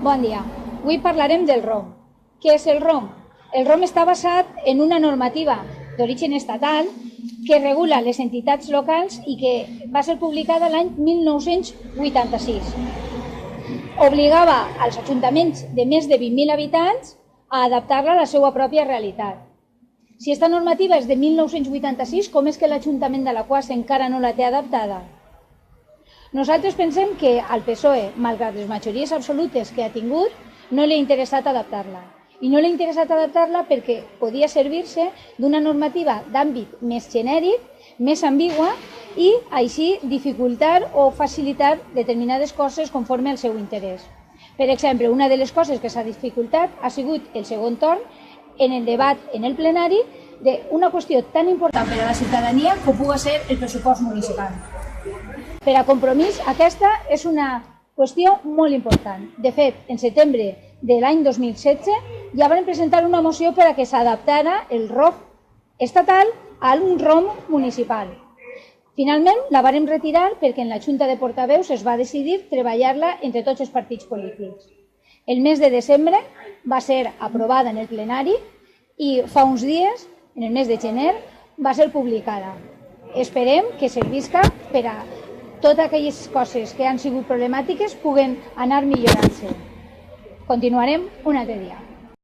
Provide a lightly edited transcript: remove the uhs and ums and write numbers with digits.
Bon dia. Avui parlarem del ROM. Què és el ROM? El ROM està basat en una normativa d'origen estatal que regula les entitats locals i que va ser publicada l'any 1986. Obligava als ajuntaments de més de 20.000 habitants a adaptar-la a la seva pròpia realitat. Si aquesta normativa és de 1986, com és que l'Ajuntament d'Alaquàs encara no la té adaptada? Nosaltres pensem que al PSOE, malgrat les majories absolutes que ha tingut, no li ha interessat adaptar-la. I no li ha interessat adaptar-la perquè podia servir-se d'una normativa d'àmbit més genèric, més ambigua, i així dificultar o facilitar determinades coses conforme al seu interès. Per exemple, una de les coses que s'ha dificultat ha sigut el segon torn en el debat en el plenari d'una qüestió tan important per a la ciutadania com pugui ser el pressupost municipal. Per a Compromís, aquesta és una qüestió molt important. De fet, en setembre de l'any 2016 ja van presentar una moció per a que s'adaptara el ROM estatal a un ROM municipal. Finalment, la vàrem retirar perquè en la Junta de Portaveus es va decidir treballar-la entre tots els partits polítics. El mes de desembre va ser aprovada en el plenari i fa uns dies, en el mes de gener, va ser publicada. Esperem que servisca per a totes aquelles coses que han sigut problemàtiques puguen anar millorant-se. Continuarem un altre dia.